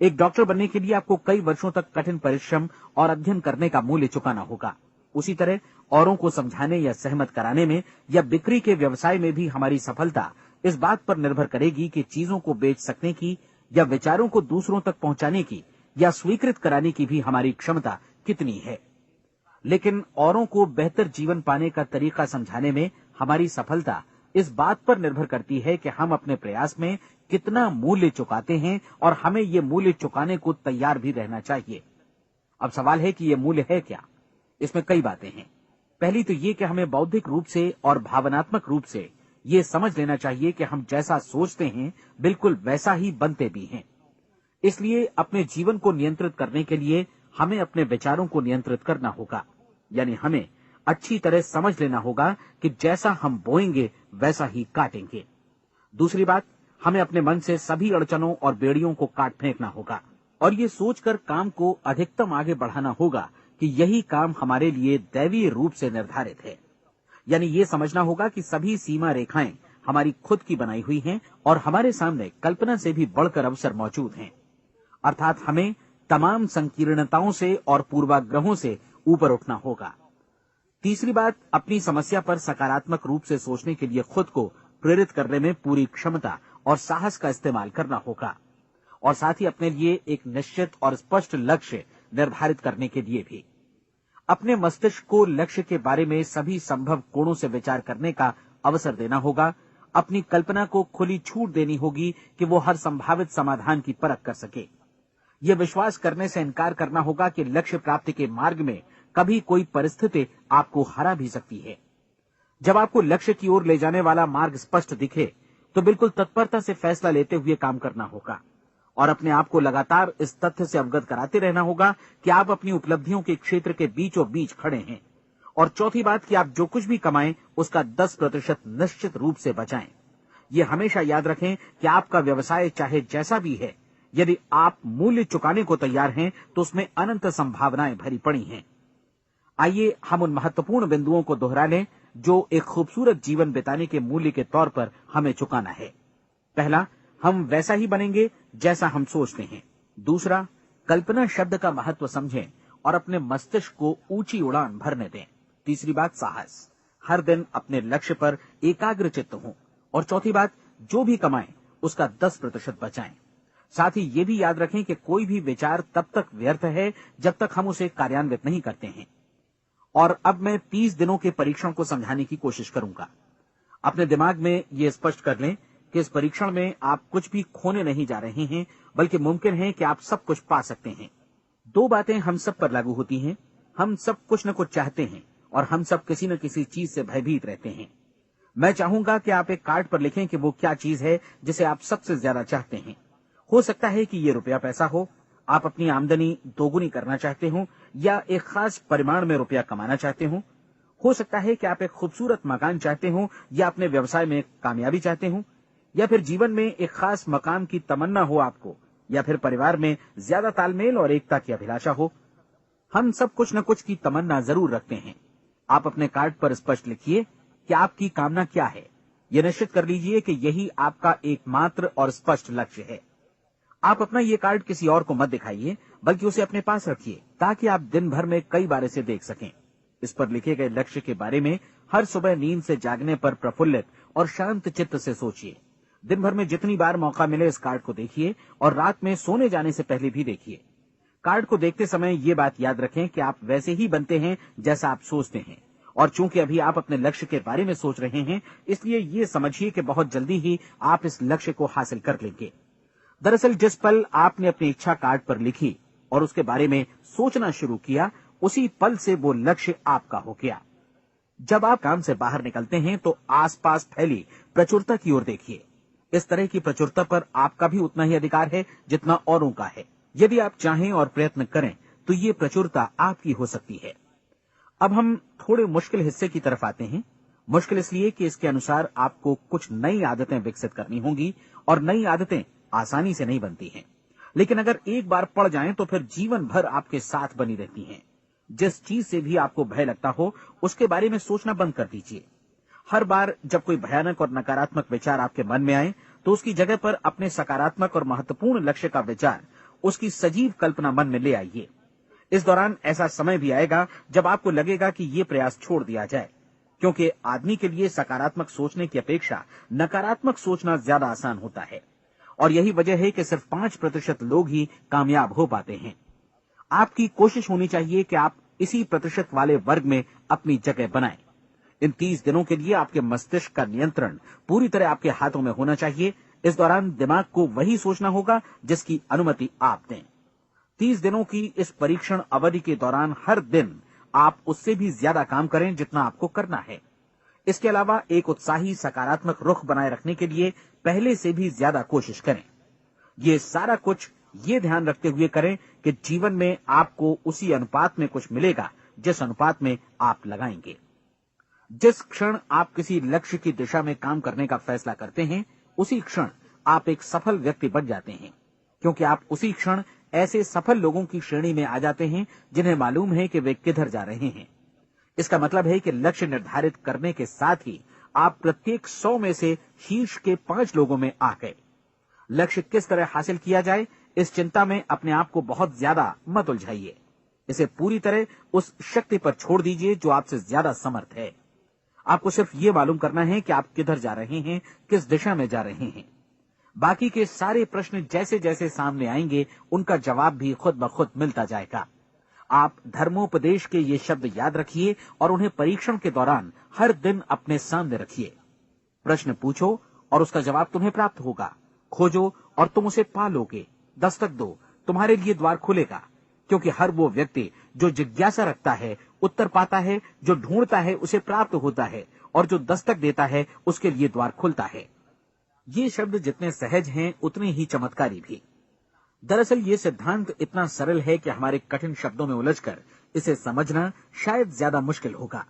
एक डॉक्टर बनने के लिए आपको कई वर्षों तक कठिन परिश्रम और अध्ययन करने का मूल्य चुकाना होगा। उसी तरह औरों को समझाने या सहमत कराने में या बिक्री के व्यवसाय में भी हमारी सफलता इस बात पर निर्भर करेगी कि चीजों को बेच सकने की या विचारों को दूसरों तक पहुंचाने की या स्वीकृत कराने की भी हमारी क्षमता कितनी है। लेकिन औरों को बेहतर जीवन पाने का तरीका समझाने में हमारी सफलता इस बात पर निर्भर करती है कि हम अपने प्रयास में कितना मूल्य चुकाते हैं, और हमें ये मूल्य चुकाने को तैयार भी रहना चाहिए। अब सवाल है कि ये मूल्य है क्या? इसमें कई बातें हैं। पहली तो ये कि हमें बौद्धिक रूप से और भावनात्मक रूप से ये समझ लेना चाहिए कि हम जैसा सोचते हैं बिल्कुल वैसा ही बनते भी हैं। इसलिए अपने जीवन को नियंत्रित करने के लिए हमें अपने विचारों को नियंत्रित करना होगा। यानी हमें अच्छी तरह समझ लेना होगा कि जैसा हम बोएंगे वैसा ही काटेंगे। दूसरी बात, हमें अपने मन से सभी अड़चनों और बेड़ियों को काट फेंकना होगा और ये सोचकर काम को अधिकतम आगे बढ़ाना होगा कि यही काम हमारे लिए दैवीय रूप से निर्धारित है। यानी ये समझना होगा कि सभी सीमा रेखाएं हमारी खुद की बनाई हुई हैं और हमारे सामने कल्पना से भी बढ़कर अवसर मौजूद हैं। अर्थात हमें तमाम संकीर्णताओं से और पूर्वाग्रहों से ऊपर उठना होगा। तीसरी बात, अपनी समस्या पर सकारात्मक रूप से सोचने के लिए खुद को प्रेरित करने में पूरी क्षमता और साहस का इस्तेमाल करना होगा, और साथ ही अपने लिए एक निश्चित और स्पष्ट लक्ष्य निर्धारित करने के लिए भी। अपने मस्तिष्क को लक्ष्य के बारे में सभी संभव कोणों से विचार करने का अवसर देना होगा। अपनी कल्पना को खुली छूट देनी होगी कि वो हर संभावित समाधान की परख कर सके। यह विश्वास करने से इनकार करना होगा कि लक्ष्य प्राप्ति के मार्ग में कभी कोई परिस्थिति आपको हरा भी सकती है। जब आपको लक्ष्य की ओर ले जाने वाला मार्ग स्पष्ट दिखे तो बिल्कुल तत्परता से फैसला लेते हुए काम करना होगा और अपने आप को लगातार इस तथ्य से अवगत कराते रहना होगा कि आप अपनी उपलब्धियों के क्षेत्र के बीचों बीच खड़े हैं। और चौथी बात कि आप जो कुछ भी कमाएं उसका 10% निश्चित रूप से बचाएं। ये हमेशा याद रखें कि आपका व्यवसाय चाहे जैसा भी है, यदि आप मूल्य चुकाने को तैयार हैं तो उसमें अनंत संभावनाएं भरी पड़ी हैं। आइए हम उन महत्वपूर्ण बिंदुओं को दोहरा लें जो एक खूबसूरत जीवन बिताने के मूल्य के तौर पर हमें चुकाना है। पहला, हम वैसा ही बनेंगे जैसा हम सोचते हैं। दूसरा, कल्पना शब्द का महत्व समझें और अपने मस्तिष्क को ऊंची उड़ान भरने दें। तीसरी बात, साहस, हर दिन अपने लक्ष्य पर एकाग्र चित्त हों। और चौथी बात, जो भी कमाएं उसका 10% बचाएं। साथ ही ये भी याद रखें कि कोई भी विचार तब तक व्यर्थ है जब तक हम उसे कार्यान्वित नहीं करते हैं। और अब मैं 30 दिनों के परीक्षण को समझाने की कोशिश करूंगा। अपने दिमाग में ये स्पष्ट कर लें कि इस परीक्षण में आप कुछ भी खोने नहीं जा रहे हैं, बल्कि मुमकिन है कि आप सब कुछ पा सकते हैं। 2 बातें हम सब पर लागू होती हैं। हम सब कुछ न कुछ चाहते हैं और हम सब किसी न किसी चीज से भयभीत रहते हैं। मैं चाहूंगा कि आप एक कार्ड पर लिखें कि वो क्या चीज है जिसे आप सबसे ज्यादा चाहते हैं। हो सकता है कि ये रुपया पैसा हो, आप अपनी आमदनी दोगुनी करना चाहते हो, या एक खास परिमाण में रुपया कमाना चाहते हो सकता है कि आप एक खूबसूरत मकान चाहते हो, या अपने व्यवसाय में कामयाबी चाहते हो, या फिर जीवन में एक खास मकाम की तमन्ना हो आपको, या फिर परिवार में ज्यादा तालमेल और एकता की अभिलाषा हो। हम सब कुछ न कुछ की तमन्ना जरूर रखते हैं। आप अपने कार्ड पर स्पष्ट लिखिए कि आपकी कामना क्या है। यह निश्चित कर लीजिए कि यही आपका एकमात्र और स्पष्ट लक्ष्य है। आप अपना ये कार्ड किसी और को मत दिखाइए, बल्कि उसे अपने पास रखिए ताकि आप दिन भर में कई बार इसे देख सकें। इस पर लिखे गए लक्ष्य के बारे में हर सुबह नींद से जागने पर प्रफुल्लित और शांत चित्त से सोचिए। दिन भर में जितनी बार मौका मिले इस कार्ड को देखिए और रात में सोने जाने से पहले भी देखिए। कार्ड को देखते समय ये बात याद रखें कि आप वैसे ही बनते हैं जैसा आप सोचते हैं। और चूंकि अभी आप अपने लक्ष्य के बारे में सोच रहे हैं, इसलिए ये समझिए कि बहुत जल्दी ही आप इस लक्ष्य को हासिल कर लेंगे। दरअसल जिस पल आपने अपनी इच्छा कार्ड पर लिखी और उसके बारे में सोचना शुरू किया, उसी पल से वो लक्ष्य आपका हो गया। जब आप काम से बाहर निकलते हैं तो आसपास फैली प्रचुरता की ओर देखिए। इस तरह की प्रचुरता पर आपका भी उतना ही अधिकार है जितना औरों का है। यदि आप चाहें और प्रयत्न करें तो ये प्रचुरता आपकी हो सकती है। अब हम थोड़े मुश्किल हिस्से की तरफ आते हैं। मुश्किल इसलिए कि इसके अनुसार आपको कुछ नई आदतें विकसित करनी होंगी और नई आदतें आसानी से नहीं बनती हैं, लेकिन अगर एक बार पड़ जाएं तो फिर जीवन भर आपके साथ बनी रहती हैं। जिस चीज से भी आपको भय लगता हो उसके बारे में सोचना बंद कर दीजिए। हर बार जब कोई भयानक और नकारात्मक विचार आपके मन में आए तो उसकी जगह पर अपने सकारात्मक और महत्वपूर्ण लक्ष्य का विचार, उसकी सजीव कल्पना मन में ले आइए। इस दौरान ऐसा समय भी आएगा जब आपको लगेगा कि ये प्रयास छोड़ दिया जाए, क्योंकि आदमी के लिए सकारात्मक सोचने की अपेक्षा नकारात्मक सोचना ज्यादा आसान होता है। और यही वजह है कि सिर्फ 5% लोग ही कामयाब हो पाते हैं। आपकी कोशिश होनी चाहिए कि आप इसी प्रतिशत वाले वर्ग में अपनी जगह बनाएं। इन 30 दिनों के लिए आपके मस्तिष्क का नियंत्रण पूरी तरह आपके हाथों में होना चाहिए। इस दौरान दिमाग को वही सोचना होगा जिसकी अनुमति आप दें। 30 दिनों की इस परीक्षण अवधि के दौरान हर दिन आप उससे भी ज्यादा काम करें जितना आपको करना है। इसके अलावा एक उत्साही सकारात्मक रुख बनाए रखने के लिए पहले से भी ज्यादा कोशिश करें। ये सारा कुछ ये ध्यान रखते हुए करें कि जीवन में आपको उसी अनुपात में कुछ मिलेगा जिस अनुपात में आप लगाएंगे। जिस क्षण आप किसी लक्ष्य की दिशा में काम करने का फैसला करते हैं, उसी क्षण आप एक सफल व्यक्ति बन जाते हैं, क्योंकि आप उसी क्षण ऐसे सफल लोगों की श्रेणी में आ जाते हैं जिन्हें मालूम है कि वे किधर जा रहे हैं। इसका मतलब है कि लक्ष्य निर्धारित करने के साथ ही आप प्रत्येक 100 में से शीर्ष के 5 लोगों में आ गए। लक्ष्य किस तरह हासिल किया जाए, इस चिंता में अपने आप को बहुत ज्यादा मत उलझाइए। इसे पूरी तरह उस शक्ति पर छोड़ दीजिए जो आपसे ज्यादा समर्थ है। आपको सिर्फ ये मालूम करना है कि आप किधर जा रहे हैं, किस दिशा में जा रहे हैं। बाकी के सारे प्रश्न जैसे जैसे सामने आएंगे उनका जवाब भी खुद ब खुद मिलता जाएगा। आप धर्मोपदेश के ये शब्द याद रखिए और उन्हें परीक्षण के दौरान हर दिन अपने सामने रखिए। प्रश्न पूछो और उसका जवाब तुम्हें प्राप्त होगा। खोजो और तुम उसे पा लोगे। दस्तक दो, तुम्हारे लिए द्वार खुलेगा। क्योंकि हर वो व्यक्ति जो जिज्ञासा रखता है उत्तर पाता है, जो ढूंढता है उसे प्राप्त होता है, और जो दस्तक देता है उसके लिए द्वार खुलता है। ये शब्द जितने सहज हैं उतने ही चमत्कारी भी। दरअसल ये सिद्धांत इतना सरल है कि हमारे कठिन शब्दों में उलझकर इसे समझना शायद ज्यादा मुश्किल होगा।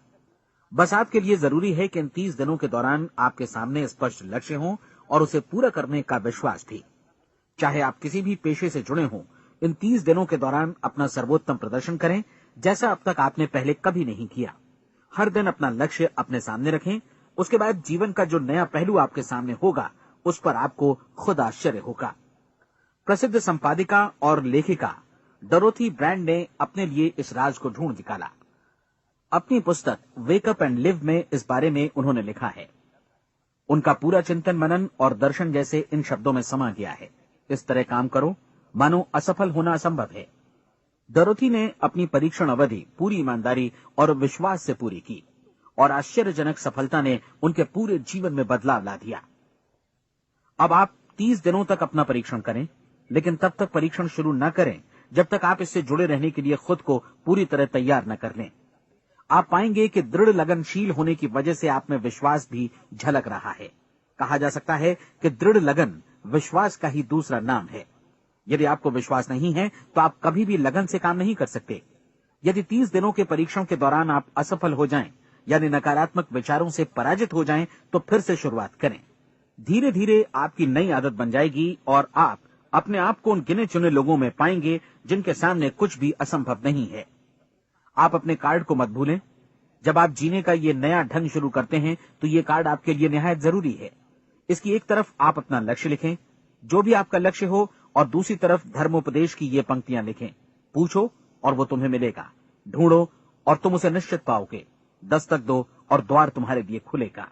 बस आपके लिए जरूरी है कि इन 30 दिनों के दौरान आपके सामने स्पष्ट लक्ष्य हो और उसे पूरा करने का विश्वास भी। चाहे आप किसी भी पेशे से जुड़े हों, इन 30 दिनों के दौरान अपना सर्वोत्तम प्रदर्शन करें, जैसा अब तक आपने पहले कभी नहीं किया। हर दिन अपना लक्ष्य अपने सामने रखें। उसके बाद जीवन का जो नया पहलू आपके सामने होगा उस पर आपको खुद आश्चर्य होगा। प्रसिद्ध संपादिका और लेखिका डोरोथी ब्रैंड ने अपने लिए इस राज को ढूंढ निकाला। अपनी पुस्तक वेक अप एंड लिव में इस बारे में उन्होंने लिखा है। उनका पूरा चिंतन मनन और दर्शन जैसे इन शब्दों में समा गया है। इस तरह काम करो मानो असफल होना असंभव है। डोरोथी ने अपनी परीक्षण अवधि पूरी ईमानदारी और विश्वास से पूरी की और आश्चर्यजनक सफलता ने उनके पूरे जीवन में बदलाव ला दिया। अब आप 30 दिनों तक अपना परीक्षण करें, लेकिन तब तक परीक्षण शुरू न करें जब तक आप इससे जुड़े रहने के लिए खुद को पूरी तरह तैयार न कर लें। आप पाएंगे कि दृढ़ लगनशील होने की वजह से आप में विश्वास भी झलक रहा है। कहा जा सकता है कि दृढ़ लगन विश्वास का ही दूसरा नाम है। यदि आपको विश्वास नहीं है तो आप कभी भी लगन से काम नहीं कर सकते। यदि 30 दिनों के परीक्षण के दौरान आप असफल हो जाएं, यानी नकारात्मक विचारों से पराजित हो जाएं, तो फिर से शुरुआत करें। धीरे धीरे आपकी नई आदत बन जाएगी और आप अपने आप को उन गिने चुने लोगों में पाएंगे जिनके सामने कुछ भी असंभव नहीं है। आप अपने कार्ड को मत भूलें। जब आप जीने का ये नया ढंग शुरू करते हैं तो ये कार्ड आपके लिए निहायत जरूरी है। इसकी एक तरफ आप अपना लक्ष्य लिखें, जो भी आपका लक्ष्य हो, और दूसरी तरफ धर्मोपदेश की ये पंक्तियां लिखें। पूछो और वो तुम्हें मिलेगा। ढूंढो और तुम उसे निश्चित पाओगे। दस्तक दो और द्वार तुम्हारे लिए खुलेगा।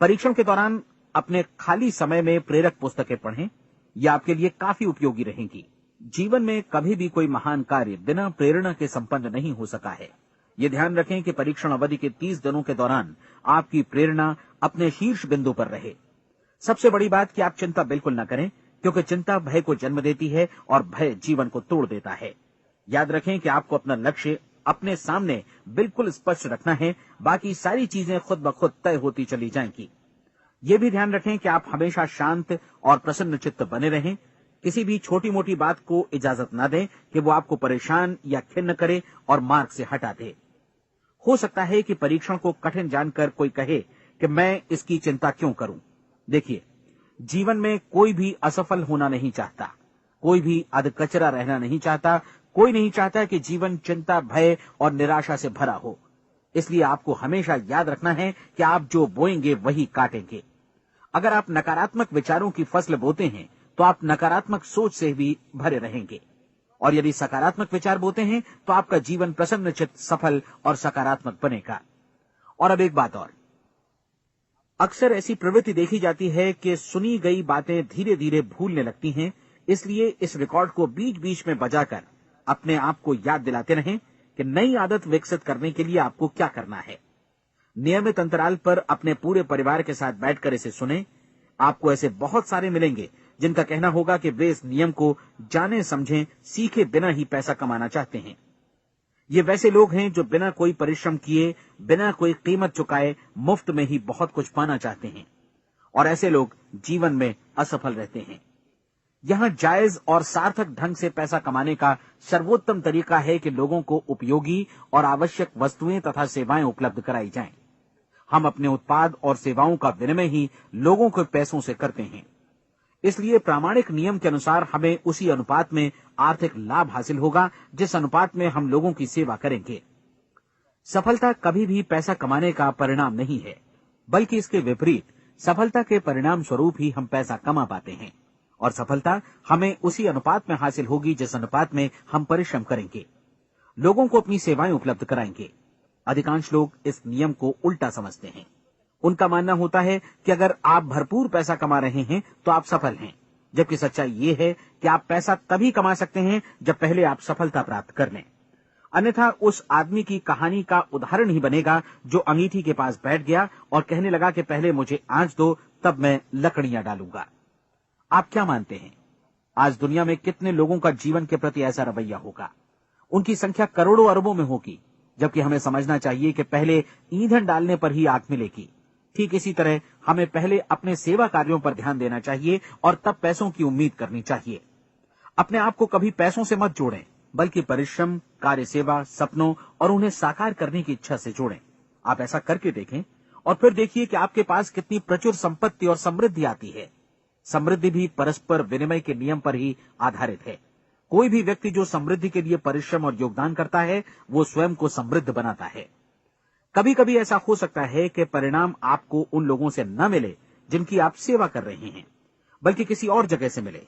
परीक्षण के दौरान अपने खाली समय में प्रेरक पुस्तकें पढ़ें। ये आपके लिए काफी उपयोगी रहेंगी। जीवन में कभी भी कोई महान कार्य बिना प्रेरणा के संपन्न नहीं हो सका है। ये ध्यान रखें कि परीक्षण अवधि के 30 दिनों के दौरान आपकी प्रेरणा अपने शीर्ष बिंदु पर रहे। सबसे बड़ी बात कि आप चिंता बिल्कुल न करें, क्योंकि चिंता भय को जन्म देती है और भय जीवन को तोड़ देता है। याद रखें कि आपको अपना लक्ष्य अपने सामने बिल्कुल स्पष्ट रखना है। बाकी सारी चीजें खुद ब खुद तय होती चली जाएंगी। ये भी ध्यान रखें कि आप हमेशा शांत और प्रसन्न चित्त बने रहें। किसी भी छोटी मोटी बात को इजाजत न दें कि वो आपको परेशान या खिन्न करे और मार्ग से हटा दे। हो सकता है कि परीक्षण को कठिन जानकर कोई कहे कि मैं इसकी चिंता क्यों करूं। देखिए, जीवन में कोई भी असफल होना नहीं चाहता, कोई भी अधकचरा रहना नहीं चाहता, कोई नहीं चाहता कि जीवन चिंता, भय और निराशा से भरा हो। इसलिए आपको हमेशा याद रखना है कि आप जो बोएंगे वही काटेंगे। अगर आप नकारात्मक विचारों की फसल बोते हैं तो आप नकारात्मक सोच से भी भरे रहेंगे, और यदि सकारात्मक विचार बोते हैं तो आपका जीवन प्रसन्नचित्त, सफल और सकारात्मक बनेगा। और अब एक बात और, अक्सर ऐसी प्रवृत्ति देखी जाती है कि सुनी गई बातें धीरे धीरे भूलने लगती हैं। इसलिए इस रिकॉर्ड को बीच बीच में बजाकर अपने आप को याद दिलाते रहें कि नई आदत विकसित करने के लिए आपको क्या करना है। नियमित अंतराल पर अपने पूरे परिवार के साथ बैठकर इसे सुनें। आपको ऐसे बहुत सारे मिलेंगे जिनका कहना होगा कि वे इस नियम को जाने समझे सीखे बिना ही पैसा कमाना चाहते हैं। ये वैसे लोग हैं जो बिना कोई परिश्रम किए, बिना कोई कीमत चुकाए मुफ्त में ही बहुत कुछ पाना चाहते हैं, और ऐसे लोग जीवन में असफल रहते हैं। यहां जायज और सार्थक ढंग से पैसा कमाने का सर्वोत्तम तरीका है कि लोगों को उपयोगी और आवश्यक वस्तुएं तथा सेवाएं उपलब्ध कराई जाएं। हम अपने उत्पाद और सेवाओं का विनिमय ही लोगों के पैसों से करते हैं। इसलिए प्रामाणिक नियम के अनुसार हमें उसी अनुपात में आर्थिक लाभ हासिल होगा जिस अनुपात में हम लोगों की सेवा करेंगे। सफलता कभी भी पैसा कमाने का परिणाम नहीं है, बल्कि इसके विपरीत सफलता के परिणाम स्वरूप ही हम पैसा कमा पाते हैं, और सफलता हमें उसी अनुपात में हासिल होगी जिस अनुपात में हम परिश्रम करेंगे, लोगों को अपनी सेवाएं उपलब्ध कराएंगे। अधिकांश लोग इस नियम को उल्टा समझते हैं। उनका मानना होता है कि अगर आप भरपूर पैसा कमा रहे हैं तो आप सफल हैं, जबकि सच्चाई ये है कि आप पैसा तभी कमा सकते हैं जब पहले आप सफलता प्राप्त कर लें। अन्यथा उस आदमी की कहानी का उदाहरण ही बनेगा जो अंगीठी के पास बैठ गया और कहने लगा कि पहले मुझे आंच दो, तब मैं लकड़ियां डालूंगा। आप क्या मानते हैं, आज दुनिया में कितने लोगों का जीवन के प्रति ऐसा रवैया होगा? उनकी संख्या करोड़ों अरबों में होगी, जबकि हमें समझना चाहिए कि पहले ईंधन डालने पर ही आग मिलेगी। ठीक इसी तरह हमें पहले अपने सेवा कार्यों पर ध्यान देना चाहिए और तब पैसों की उम्मीद करनी चाहिए। अपने आप को कभी पैसों से मत जोड़ें, बल्कि परिश्रम, कार्य सेवा, सपनों और उन्हें साकार करने की इच्छा से जोड़ें। आप ऐसा करके देखें और फिर देखिए कि आपके पास कितनी प्रचुर संपत्ति और समृद्धि आती है। समृद्धि भी परस्पर विनिमय के नियम पर ही आधारित है। कोई भी व्यक्ति जो समृद्धि के लिए परिश्रम और योगदान करता है, वो स्वयं को समृद्ध बनाता है। कभी कभी ऐसा हो सकता है कि परिणाम आपको उन लोगों से न मिले जिनकी आप सेवा कर रहे हैं, बल्कि किसी और जगह से मिले,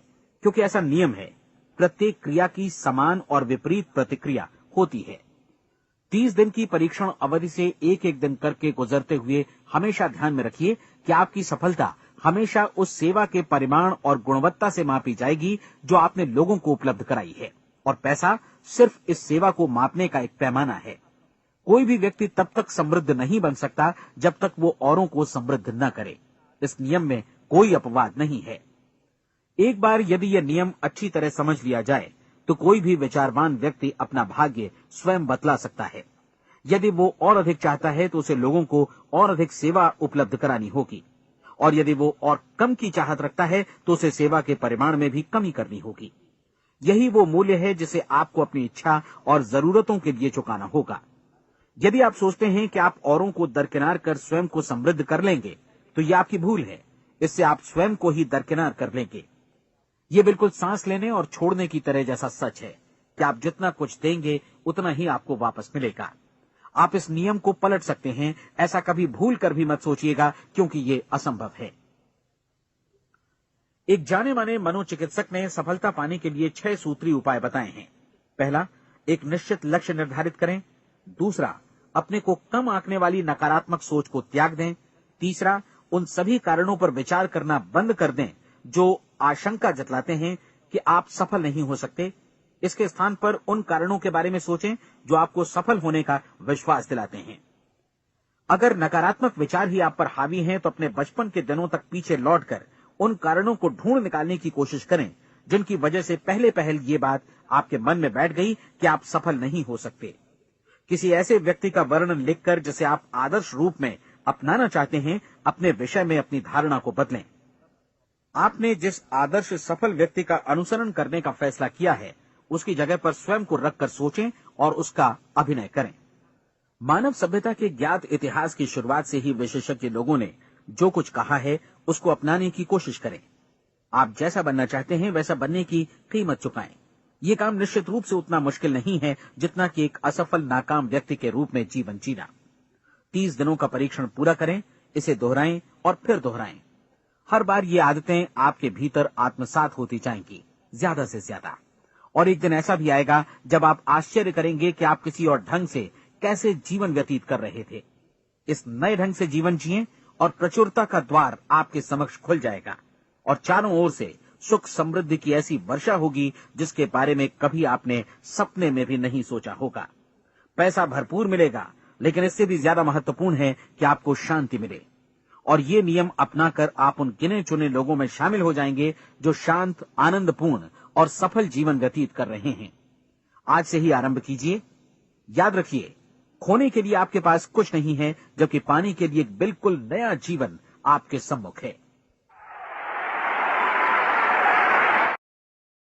क्योंकि ऐसा नियम है, प्रत्येक क्रिया की समान और विपरीत प्रतिक्रिया होती है। 30 दिन की परीक्षण अवधि से एक एक दिन करके गुजरते हुए हमेशा ध्यान में रखिए कि आपकी सफलता हमेशा उस सेवा के परिमाण और गुणवत्ता से मापी जाएगी जो आपने लोगों को उपलब्ध कराई है, और पैसा सिर्फ इस सेवा को मापने का एक पैमाना है। कोई भी व्यक्ति तब तक समृद्ध नहीं बन सकता जब तक वो औरों को समृद्ध न करे। इस नियम में कोई अपवाद नहीं है। एक बार यदि यह नियम अच्छी तरह समझ लिया जाए तो कोई भी विचारवान व्यक्ति अपना भाग्य स्वयं बतला सकता है। यदि वो और अधिक चाहता है तो उसे लोगों को और अधिक सेवा उपलब्ध करानी होगी, और यदि वो और कम की चाहत रखता है तो उसे सेवा के परिमाण में भी कमी करनी होगी। यही वो मूल्य है जिसे आपको अपनी इच्छा और जरूरतों के लिए चुकाना होगा। यदि आप सोचते हैं कि आप औरों को दरकिनार कर स्वयं को समृद्ध कर लेंगे तो यह आपकी भूल है। इससे आप स्वयं को ही दरकिनार कर लेंगे। ये बिल्कुल सांस लेने और छोड़ने की तरह जैसा सच है कि आप जितना कुछ देंगे उतना ही आपको वापस मिलेगा। आप इस नियम को पलट सकते हैं, ऐसा कभी भूल कर भी मत सोचिएगा, क्योंकि ये असंभव है। एक जाने माने मनोचिकित्सक ने सफलता पाने के लिए 6 सूत्री उपाय बताए हैं। पहला, एक निश्चित लक्ष्य निर्धारित करें। दूसरा, अपने को कम आंकने वाली नकारात्मक सोच को त्याग दें। तीसरा, उन सभी कारणों पर विचार करना बंद कर दें जो आशंका जतलाते हैं कि आप सफल नहीं हो सकते। इसके स्थान पर उन कारणों के बारे में सोचें जो आपको सफल होने का विश्वास दिलाते हैं। अगर नकारात्मक विचार ही आप पर हावी हैं तो अपने बचपन के दिनों तक पीछे लौटकर उन कारणों को ढूंढ निकालने की कोशिश करें जिनकी वजह से पहले पहल ये बात आपके मन में बैठ गई कि आप सफल नहीं हो सकते। किसी ऐसे व्यक्ति का वर्णन लिखकर जिसे आप आदर्श रूप में अपनाना चाहते हैं, अपने विषय में अपनी धारणा को बदलें। आपने जिस आदर्श सफल व्यक्ति का अनुसरण करने का फैसला किया है, उसकी जगह पर स्वयं को रखकर सोचें और उसका अभिनय करें। मानव सभ्यता के ज्ञात इतिहास की शुरुआत से ही विशेषज्ञ लोगों ने जो कुछ कहा है उसको अपनाने की कोशिश करें। आप जैसा बनना चाहते हैं वैसा बनने की कीमत चुकाएं। ये काम निश्चित रूप से उतना मुश्किल नहीं है जितना कि एक असफल नाकाम व्यक्ति के रूप में जीवन जीना। 30 दिनों का परीक्षण पूरा करें, इसे दोहराएं और फिर दोहराएं। हर बार ये आदतें आपके भीतर आत्मसात होती जाएंगी, ज्यादा से ज्यादा। और एक दिन ऐसा भी आएगा जब आप आश्चर्य करेंगे कि आप किसी और ढंग से कैसे जीवन व्यतीत कर रहे थे। इस नए ढंग से जीवन जिएं और प्रचुरता का द्वार आपके समक्ष खुल जाएगा और चारों ओर से सुख समृद्धि की ऐसी वर्षा होगी जिसके बारे में कभी आपने सपने में भी नहीं सोचा होगा। पैसा भरपूर मिलेगा, लेकिन इससे भी ज्यादा महत्वपूर्ण है कि आपको शांति मिले। और ये नियम अपनाकर आप उन गिने चुने लोगों में शामिल हो जाएंगे जो शांत, आनंदपूर्ण और सफल जीवन व्यतीत कर रहे हैं। आज से ही आरंभ कीजिए। याद रखिए, खोने के लिए आपके पास कुछ नहीं है, जबकि पाने के लिए एक बिल्कुल नया जीवन आपके सम्मुख है।